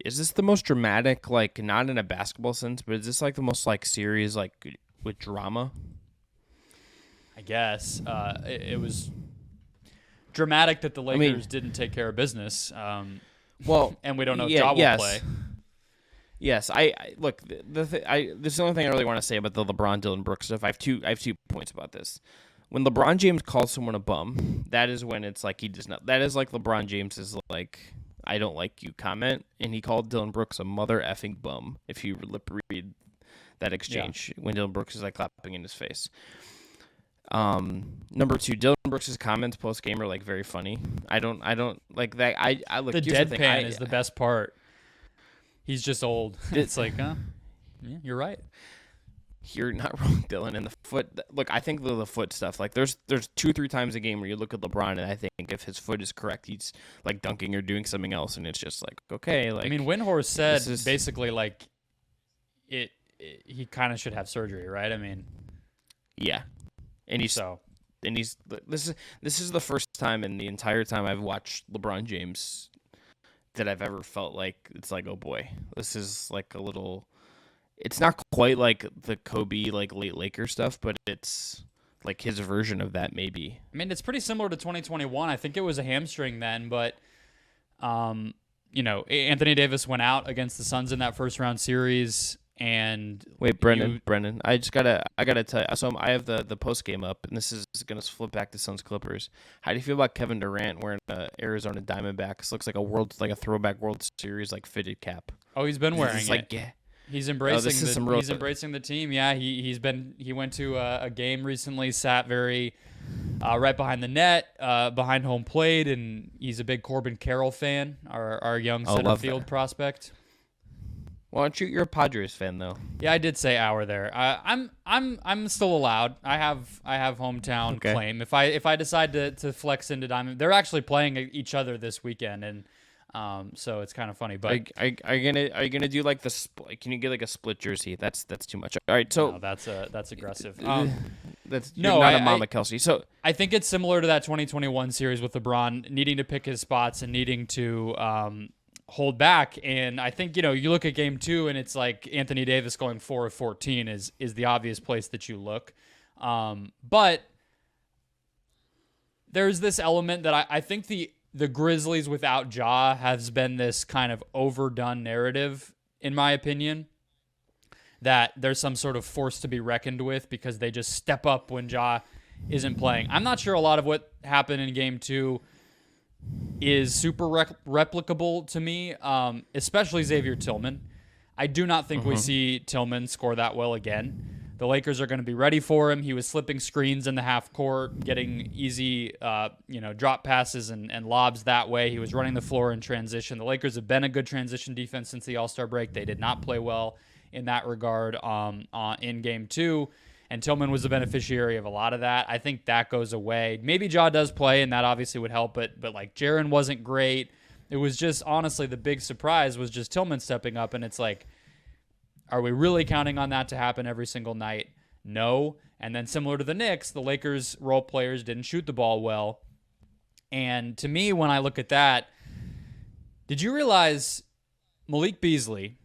is this the most dramatic, like, not in a basketball sense, but is this like the most like series like with drama? I guess it was dramatic that the Lakers didn't take care of business. Well, and we don't know if Ja will play. Yes, I look. This is the only thing I really want to say about the LeBron Dillon Brooks stuff. I have two points about this. When LeBron James calls someone a bum, that is when it's like he does not. That is like LeBron James's like I don't like you comment, and he called Dillon Brooks a mother effing bum. If you lip read that exchange when Dillon Brooks is like clapping in his face. Number two, Dillon Brooks' comments post game are like very funny. I don't like that. I look. The deadpan is the best part. He's just old. It's like, yeah, you're right. You're not wrong, Dylan. And the foot, look, I think the foot stuff, like there's 2-3 times a game where you look at LeBron and I think if his foot is correct, he's like dunking or doing something else, and it's just like, okay, like. I mean, Windhorst said basically like he kind of should have surgery, right? I mean, yeah, and this is the first time in the entire time I've watched LeBron James that I've ever felt like it's like, oh boy, this is like a little. It's not quite like the Kobe like late Lakers stuff, but it's like his version of that maybe. I mean, it's pretty similar to 2021. I think it was a hamstring then, but Anthony Davis went out against the Suns in that first round series. And wait, Brendon, I gotta tell you. So I have the post game up, and this is gonna flip back to Suns Clippers. How do you feel about Kevin Durant wearing the Arizona Diamondbacks? Looks like a throwback World Series like fitted cap. Oh, he's been wearing it. Like, yeah. He's embracing he's embracing the team. Yeah, he went to a game recently, sat very right behind the net, behind home plate, and he's a big Corbin Carroll fan, our young center field prospect. Well, aren't you? You're a Padres fan, though. Yeah, I did say hour there. I'm still allowed. I have hometown claim. If I decide to flex into Diamond, they're actually playing each other this weekend, and so it's kind of funny. But are you gonna do like the can you get like a split jersey? That's too much. All right, so no, that's aggressive. Not a Mama Kelsey. So I think it's similar to that 2021 series with LeBron needing to pick his spots and needing to hold back. And I think, you look at game 2 and it's like Anthony Davis going 4 of 14 is the obvious place that you look. But there's this element that I think the Grizzlies without Ja has been this kind of overdone narrative, in my opinion, that there's some sort of force to be reckoned with because they just step up when Ja isn't playing. I'm not sure a lot of what happened in game 2 is super replicable to me, especially Xavier Tillman. I do not think we see Tillman score that well again. The Lakers are going to be ready for him. He was slipping screens in the half court, getting easy drop passes and lobs that way. He was running the floor in transition. The Lakers have been a good transition defense since the All-Star break. They did not play well in that regard in game 2. And Tillman was the beneficiary of a lot of that. I think that goes away. Maybe Ja does play, and that obviously would help. But like Jaren wasn't great. It was just, honestly, the big surprise was just Tillman stepping up. And it's like, are we really counting on that to happen every single night? No. And then similar to the Knicks, the Lakers role players didn't shoot the ball well. And to me, when I look at that, did you realize Malik Beasley,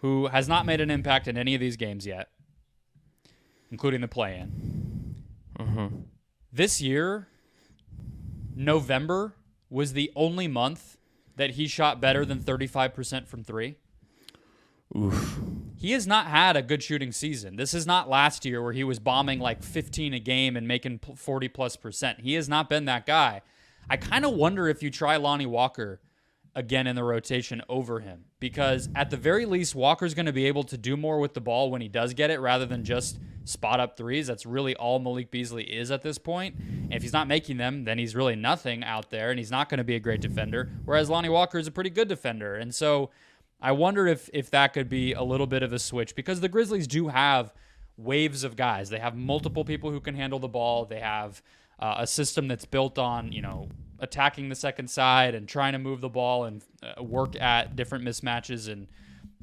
who has not made an impact in any of these games yet, including the play-in. This year, November was the only month that he shot better than 35% from 3. Oof. He has not had a good shooting season. This is not last year where he was bombing like 15 a game and making 40+%. He has not been that guy. I kind of wonder if you try Lonnie Walker again in the rotation over him, because at the very least, Walker's going to be able to do more with the ball when he does get it rather than just spot up threes. That's really all Malik Beasley is at this point. And if he's not making them, then he's really nothing out there, and he's not going to be a great defender, whereas Lonnie Walker is a pretty good defender. And so I wonder if that could be a little bit of a switch, because the Grizzlies do have waves of guys. They have multiple people who can handle the ball. They have a system that's built on, attacking the second side and trying to move the ball and work at different mismatches and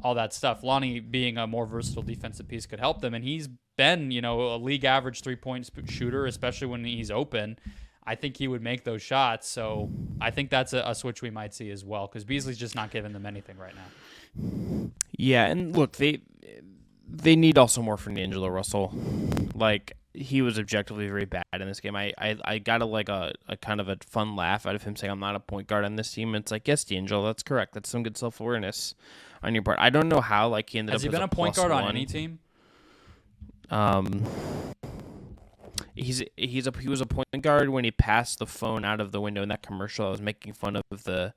all that stuff. Lonnie being a more versatile defensive piece could help them, and he's been, a league average 3-point shooter, especially when he's open. I think he would make those shots. So I think that's a switch we might see as well, because Beasley's just not giving them anything right now. Yeah, and look, they need also more from D'Angelo Russell. Like, he was objectively very bad in this game. I got a kind of a fun laugh out of him saying, I'm not a point guard on this team. And it's like, yes, D'Angelo, that's correct. That's some good self-awareness on your part. I don't know how, like, he ended up as Has he been a point guard on any team? He was a point guard when he passed the phone out of the window in that commercial. I was making fun of the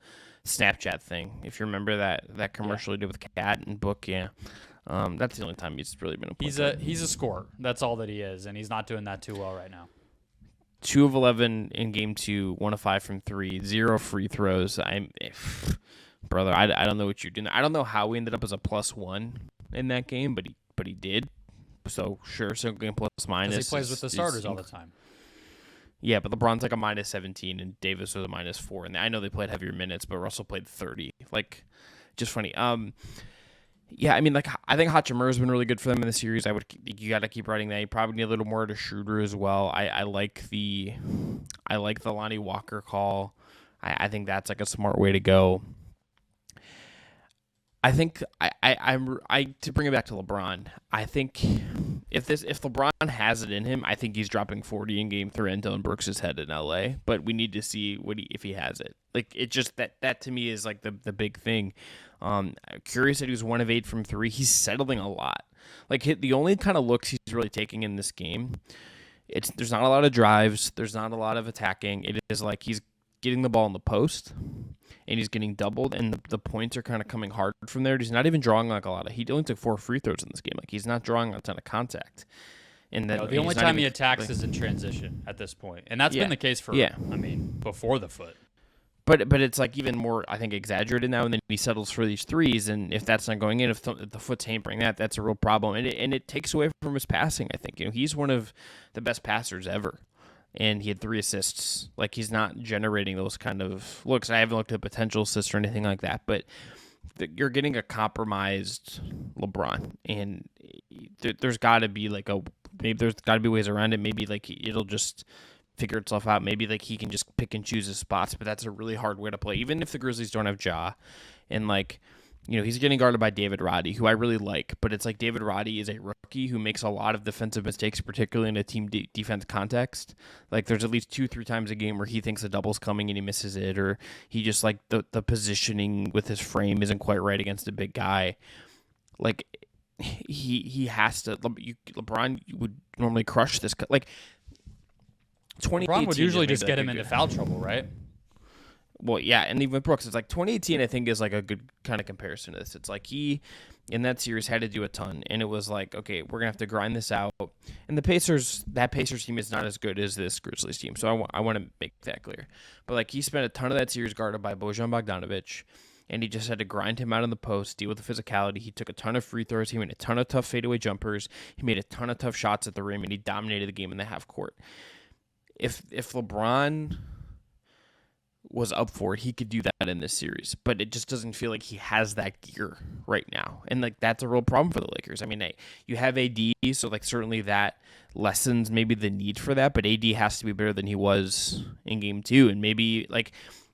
Snapchat thing. If you remember that commercial he did with Cat and Book, yeah. That's the only time he's really been a point guard. He's a scorer. That's all that he is, and he's not doing that too well right now. 2 of 11 in game 2, 1 of 5 from 3, 0 free throws. Brother, I don't know what you're doing. I don't know how we ended up as a +1 in that game, but he did. So sure, single game plus minus. Because he plays with the starters all the time. Yeah, but LeBron's like a -17 and Davis was a -4, and I know they played heavier minutes, but Russell played 30. Like, just funny. Yeah, I mean, like, I think Hachimura's been really good for them in the series. You got to keep writing that. You probably need a little more to Schroeder as well. I like the Lonnie Walker call. I think that's like a smart way to go. I think to bring it back to LeBron, I think if LeBron has it in him, I think he's dropping 40 in game 3 and Dillon Brooks' head in LA. But we need to see if he has it. Like, it just that to me is like the big thing. Curious that he was 1 of 8 from 3. He's settling a lot. Like, the only kind of looks he's really taking in this game, there's not a lot of drives. There's not a lot of attacking. It is like he's getting the ball in the post, and he's getting doubled, and the points are kind of coming hard from there. He's not even drawing like a lot of. He only took 4 free throws in this game. Like, he's not drawing a ton of contact. And then the only time he attacks is in transition at this point, and that's been the case for before the foot. But it's like even more, I think, exaggerated now, and then he settles for these threes, and if that's not going in, if the foot's hampering that's a real problem, and it takes away from his passing. I think he's one of the best passers ever, and he had 3 assists. Like, he's not generating those kind of looks. I haven't looked at potential assists or anything like that, but you're getting a compromised LeBron, and there's got to be there's got to be ways around it. Maybe like it'll just figure itself out. Maybe like he can just pick and choose his spots, but that's a really hard way to play. Even if the Grizzlies don't have Ja, and he's getting guarded by David Roddy, who I really like, but it's like David Roddy is a rookie who makes a lot of defensive mistakes, particularly in a team defense context. Like, there's at least 2-3 times a game where he thinks a double's coming and he misses it, or he just like the positioning with his frame isn't quite right against a big guy. Like, he has to. LeBron would normally crush this. Like, LeBron would usually just get him into foul trouble, right? Well, yeah, and even with Brooks, it's like 2018, I think, is like a good kind of comparison to this. It's like he, in that series, had to do a ton, and it was like, okay, we're going to have to grind this out. And that Pacers team is not as good as this Grizzlies team, so I want to make that clear. But, like, he spent a ton of that series guarded by Bojan Bogdanovic, and he just had to grind him out in the post, deal with the physicality. He took a ton of free throws. He made a ton of tough fadeaway jumpers. He made a ton of tough shots at the rim, and he dominated the game in the half court. If LeBron was up for it, he could do that in this series, but it just doesn't feel like he has that gear right now, and like that's a real problem for the Lakers. I mean, you have AD, so like certainly that lessens maybe the need for that, but AD has to be better than he was in game 2, and maybe like,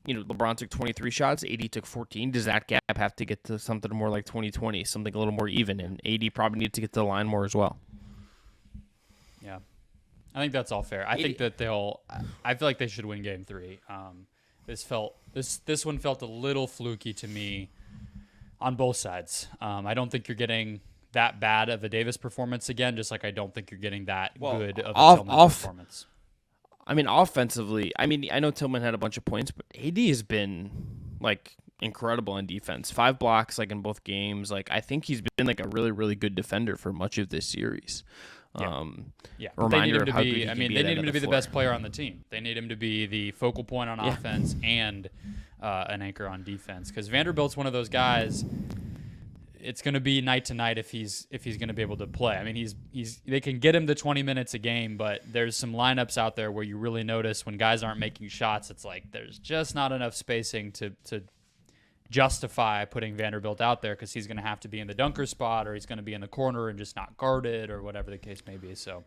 LeBron took 23 shots, AD took 14. Does that gap have to get to something more like 2020, something a little more even, and AD probably needs to get to the line more as well. Yeah. I think that's all fair. I think that I feel like they should win game 3. This one felt a little fluky to me on both sides. I don't think you're getting that bad of a Davis performance again, just like I don't think you're getting that good of a Tillman performance. I mean, offensively, I know Tillman had a bunch of points, but AD has been like incredible on defense. 5 blocks like in both games. Like, I think he's been like a really, really good defender for much of this series. They need him to be. I mean, they need him to be the best player on the team. They need him to be the focal point on offense and an anchor on defense. Because Vanderbilt's one of those guys. It's going to be night to night if he's going to be able to play. I mean, they can get him to 20 minutes a game, but there's some lineups out there where you really notice when guys aren't making shots. It's like there's just not enough spacing to justify putting Vanderbilt out there because he's going to have to be in the dunker spot or he's going to be in the corner and just not guarded or whatever the case may be. So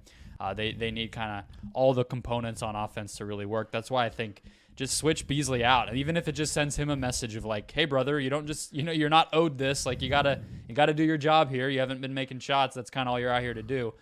they need kind of all the components on offense to really work. That's why I think just switch Beasley out. And even if it just sends him a message of like, hey, brother, you don't just, you're not owed this. Like you gotta do your job here. You haven't been making shots. That's kind of all you're out here to do.